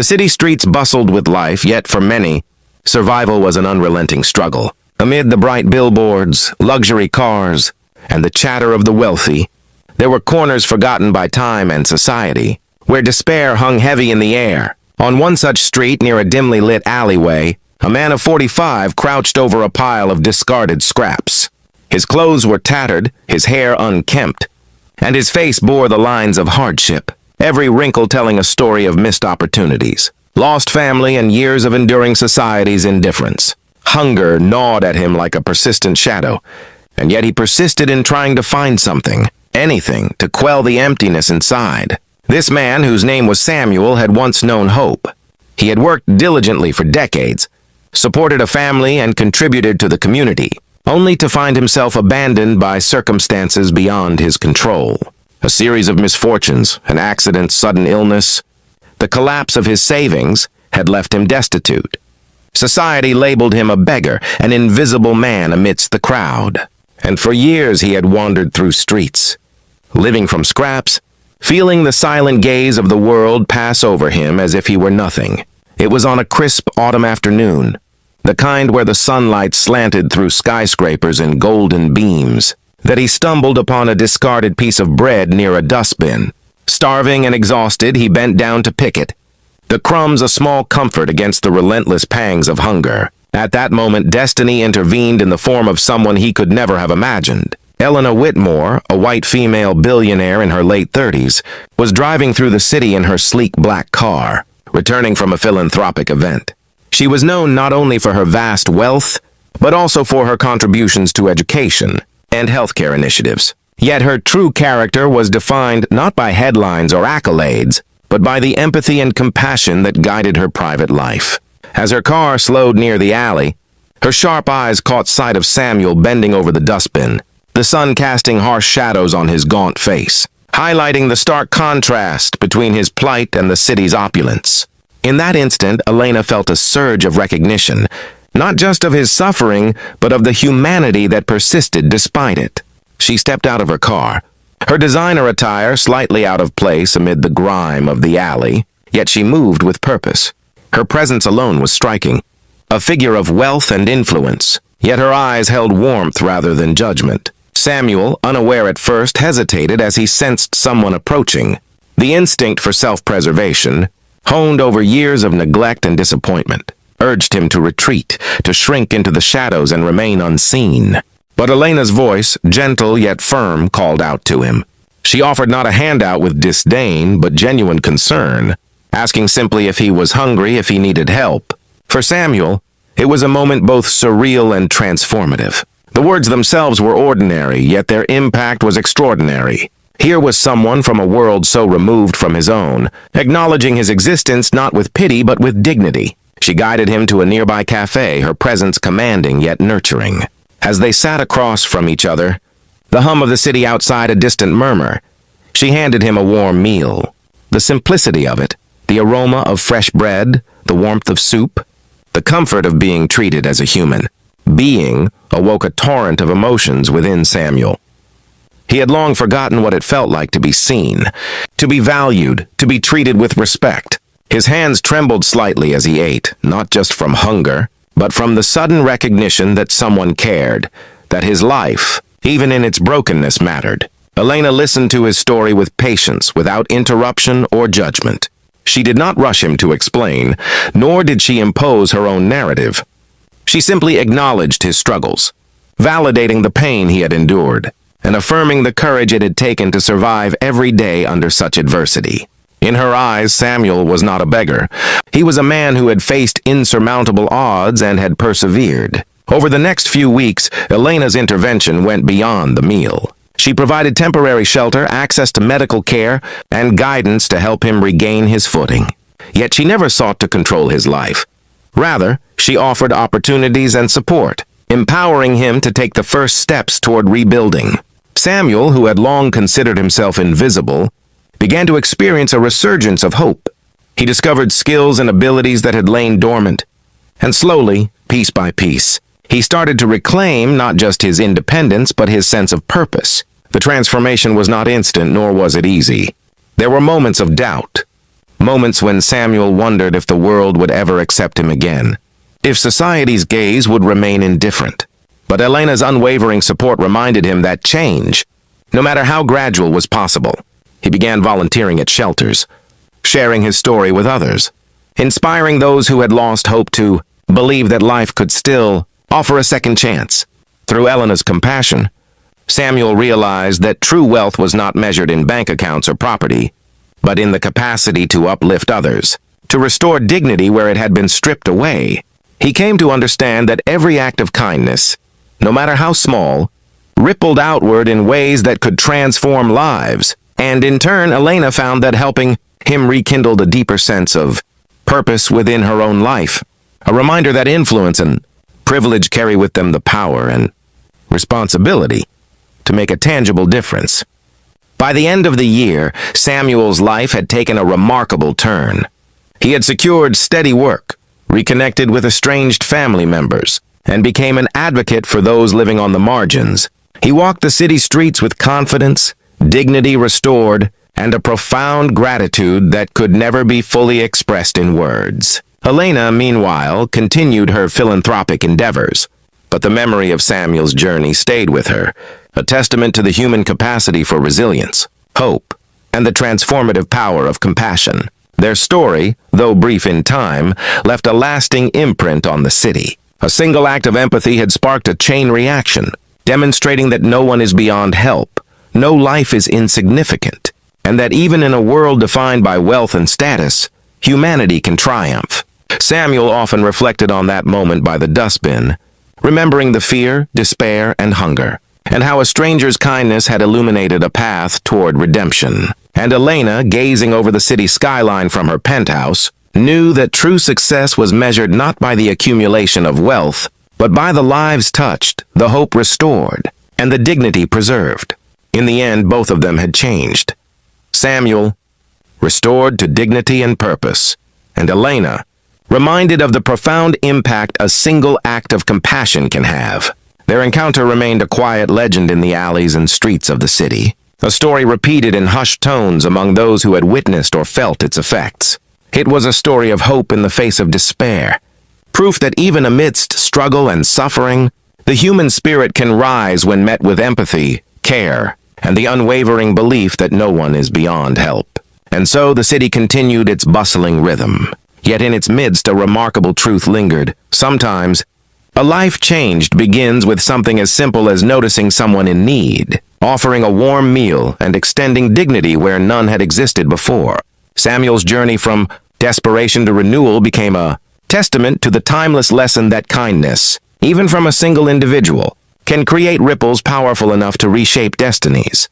The city streets bustled with life, yet for many, survival was an unrelenting struggle. Amid the bright billboards, luxury cars, and the chatter of the wealthy, there were corners forgotten by time and society, where despair hung heavy in the air. On one such street near a dimly lit alleyway, a man of 45 crouched over a pile of discarded scraps. His clothes were tattered, his hair unkempt, and his face bore the lines of hardship, every wrinkle telling a story of missed opportunities, lost family, and years of enduring society's indifference. Hunger gnawed at him like a persistent shadow, and yet he persisted in trying to find something, anything, to quell the emptiness inside. This man, whose name was Samuel, had once known hope. He had worked diligently for decades, supported a family, and contributed to the community, only to find himself abandoned by circumstances beyond his control. A series of misfortunes, an accident, sudden illness, the collapse of his savings had left him destitute. Society labeled him a beggar, an invisible man amidst the crowd. And for years he had wandered through streets, living from scraps, feeling the silent gaze of the world pass over him as if he were nothing. It was on a crisp autumn afternoon, the kind where the sunlight slanted through skyscrapers in golden beams, that he stumbled upon a discarded piece of bread near a dustbin. Starving and exhausted, he bent down to pick it, the crumbs a small comfort against the relentless pangs of hunger. At that moment, destiny intervened in the form of someone he could never have imagined. Eleanor Whitmore, a white female billionaire in her late 30s, was driving through the city in her sleek black car, returning from a philanthropic event. She was known not only for her vast wealth, but also for her contributions to education and healthcare initiatives. Yet her true character was defined not by headlines or accolades, but by the empathy and compassion that guided her private life. As her car slowed near the alley, her sharp eyes caught sight of Samuel bending over the dustbin, the sun casting harsh shadows on his gaunt face, highlighting the stark contrast between his plight and the city's opulence. In that instant, Elena felt a surge of recognition, not just of his suffering, but of the humanity that persisted despite it. She stepped out of her car, her designer attire slightly out of place amid the grime of the alley, yet she moved with purpose. Her presence alone was striking, a figure of wealth and influence, yet her eyes held warmth rather than judgment. Samuel, unaware at first, hesitated as he sensed someone approaching. The instinct for self-preservation, honed over years of neglect and disappointment, urged him to retreat, to shrink into the shadows and remain unseen. But Elena's voice, gentle yet firm, called out to him. She offered not a handout with disdain, but genuine concern, asking simply if he was hungry, if he needed help. For Samuel, it was a moment both surreal and transformative. The words themselves were ordinary, yet their impact was extraordinary. Here was someone from a world so removed from his own, acknowledging his existence not with pity but with dignity. She guided him to a nearby cafe, her presence commanding yet nurturing. As they sat across from each other, the hum of the city outside a distant murmur, she handed him a warm meal. The simplicity of it, the aroma of fresh bread, the warmth of soup, the comfort of being treated as a human being awoke a torrent of emotions within Samuel. He had long forgotten what it felt like to be seen, to be valued, to be treated with respect. His hands trembled slightly as he ate, not just from hunger, but from the sudden recognition that someone cared, that his life, even in its brokenness, mattered. Elena listened to his story with patience, without interruption or judgment. She did not rush him to explain, nor did she impose her own narrative. She simply acknowledged his struggles, validating the pain he had endured, and affirming the courage it had taken to survive every day under such adversity. In her eyes, Samuel was not a beggar. He was a man who had faced insurmountable odds and had persevered. Over the next few weeks, Elena's intervention went beyond the meal. She provided temporary shelter, access to medical care, and guidance to help him regain his footing. Yet she never sought to control his life. Rather, she offered opportunities and support, empowering him to take the first steps toward rebuilding. Samuel, who had long considered himself invisible, began to experience a resurgence of hope. He discovered skills and abilities that had lain dormant, and slowly, piece by piece, he started to reclaim not just his independence but his sense of purpose. The transformation was not instant, nor was it easy. There were moments of doubt, moments when Samuel wondered if the world would ever accept him again, if society's gaze would remain indifferent. But Elena's unwavering support reminded him that change, no matter how gradual, was possible. He began volunteering at shelters, sharing his story with others, inspiring those who had lost hope to believe that life could still offer a second chance. Through Elena's compassion, Samuel realized that true wealth was not measured in bank accounts or property, but in the capacity to uplift others, to restore dignity where it had been stripped away. He came to understand that every act of kindness, no matter how small, rippled outward in ways that could transform lives, and in turn, Elena found that helping him rekindled a deeper sense of purpose within her own life, a reminder that influence and privilege carry with them the power and responsibility to make a tangible difference. By the end of the year, Samuel's life had taken a remarkable turn. He had secured steady work, reconnected with estranged family members, and became an advocate for those living on the margins. He walked the city streets with confidence, dignity restored, and a profound gratitude that could never be fully expressed in words. Elena, meanwhile, continued her philanthropic endeavors, but the memory of Samuel's journey stayed with her, a testament to the human capacity for resilience, hope, and the transformative power of compassion. Their story, though brief in time, left a lasting imprint on the city. A single act of empathy had sparked a chain reaction, demonstrating that no one is beyond help, no life is insignificant, and that even in a world defined by wealth and status, humanity can triumph. Samuel often reflected on that moment by the dustbin, remembering the fear, despair, and hunger, and how a stranger's kindness had illuminated a path toward redemption. And Elena, gazing over the city skyline from her penthouse, knew that true success was measured not by the accumulation of wealth, but by the lives touched, the hope restored, and the dignity preserved. In the end, both of them had changed. Samuel, restored to dignity and purpose, and Elena, reminded of the profound impact a single act of compassion can have. Their encounter remained a quiet legend in the alleys and streets of the city, a story repeated in hushed tones among those who had witnessed or felt its effects. It was a story of hope in the face of despair, proof that even amidst struggle and suffering, the human spirit can rise when met with empathy, care, and the unwavering belief that no one is beyond help. And so the city continued its bustling rhythm. Yet in its midst a remarkable truth lingered. Sometimes, a life changed begins with something as simple as noticing someone in need, offering a warm meal, and extending dignity where none had existed before. Samuel's journey from desperation to renewal became a testament to the timeless lesson that kindness, even from a single individual, can create ripples powerful enough to reshape destinies.